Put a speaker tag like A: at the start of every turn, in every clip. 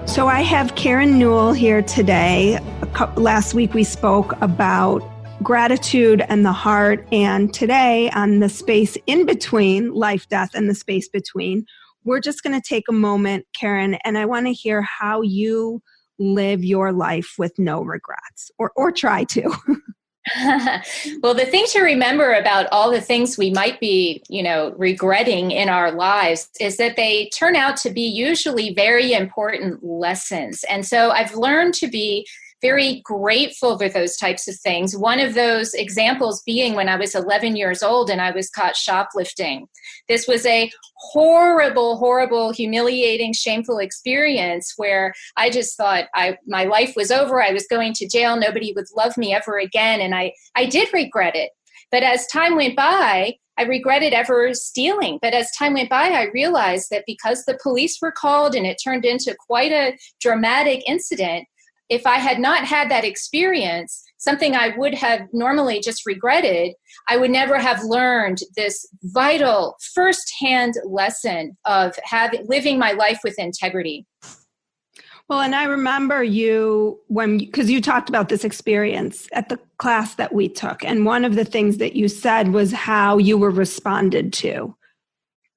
A: So I have Karen Newell here today. Last week we spoke about gratitude and the heart, and today on the space in between life, death, and the space between, we're just going to take a moment, Karen, and I want to hear how you live your life with no regrets, or try to.
B: Well, the thing to remember about all the things we might be, regretting in our lives is that they turn out to be usually very important lessons. And so I've learned to be very grateful for those types of things. One of those examples being when I was 11 years old and I was caught shoplifting. This was a horrible, humiliating, shameful experience where I just thought my life was over. I was going to jail. Nobody would love me ever again. And I did regret it. But as time went by, I regretted ever stealing. But as time went by, I realized that because the police were called and it turned into quite a dramatic incident, if I had not had that experience, something I would have normally just regretted, I would never have learned this vital firsthand lesson of living my life with integrity.
A: Well, and I remember because you talked about this experience at the class that we took, and one of the things that you said was how you were responded to.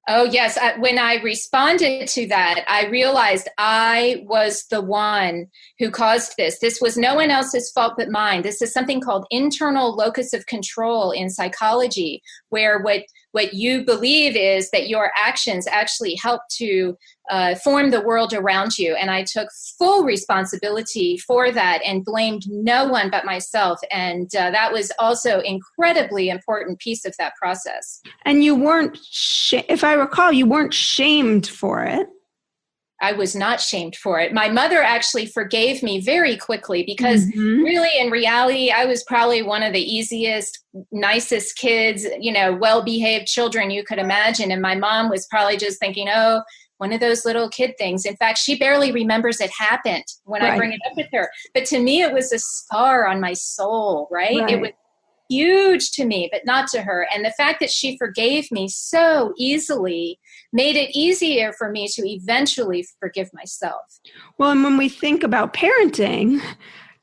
B: Oh, yes. When I responded to that, I realized I was the one who caused this. This was no one else's fault but mine. This is something called internal locus of control in psychology, where what you believe is that your actions actually help to form the world around you. And I took full responsibility for that and blamed no one but myself. And that was also incredibly important piece of that process.
A: And you weren't, if I recall, you weren't shamed for it.
B: I was not shamed for it. My mother actually forgave me very quickly because really in reality, I was probably one of the easiest, nicest kids, well-behaved children you could imagine. And my mom was probably just thinking, oh, one of those little kid things. In fact, she barely remembers it happened when I bring it up with her. But to me, it was a scar on my soul, right? It was huge to me, but not to her. And the fact that she forgave me so easily made it easier for me to eventually forgive myself.
A: Well, and when we think about parenting,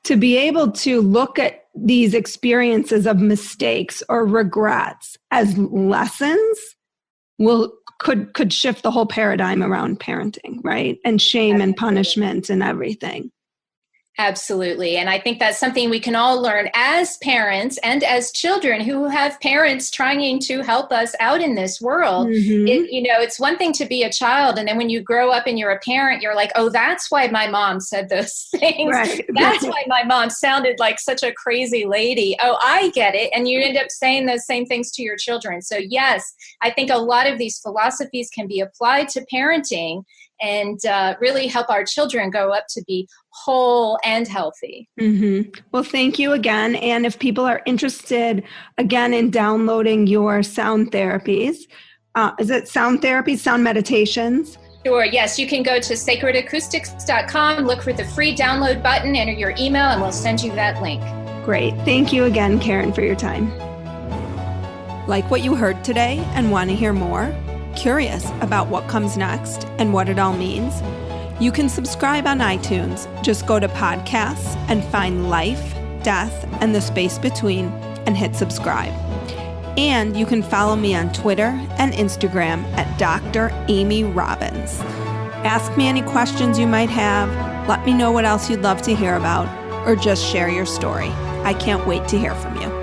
A: to be able to look at these experiences of mistakes or regrets as lessons could shift the whole paradigm around parenting, right? And shame and punishment and everything.
B: Absolutely. And I think that's something we can all learn as parents and as children who have parents trying to help us out in this world. It's one thing to be a child. And then when you grow up and you're a parent, you're like, oh, that's why my mom said those things. Right. That's why my mom sounded like such a crazy lady. Oh, I get it. And you end up saying those same things to your children. So yes, I think a lot of these philosophies can be applied to parenting and really help our children grow up to be whole and healthy.
A: Well, thank you again. And if people are interested, again, in downloading your sound therapies, is it sound therapies, sound meditations?
B: Sure. Yes, you can go to sacredacoustics.com, look for the free download button, enter your email, and we'll send you that link.
A: Great. Thank you again, Karen, for your time. Like what you heard today and want to hear more? Curious about what comes next and what it all means? You can subscribe on iTunes. Just go to podcasts and find Life, Death, and the Space Between and hit subscribe. And you can follow me on Twitter and Instagram at Dr. Amy Robbins. Ask me any questions you might have, let me know what else you'd love to hear about, or just share your story. I can't wait to hear from you.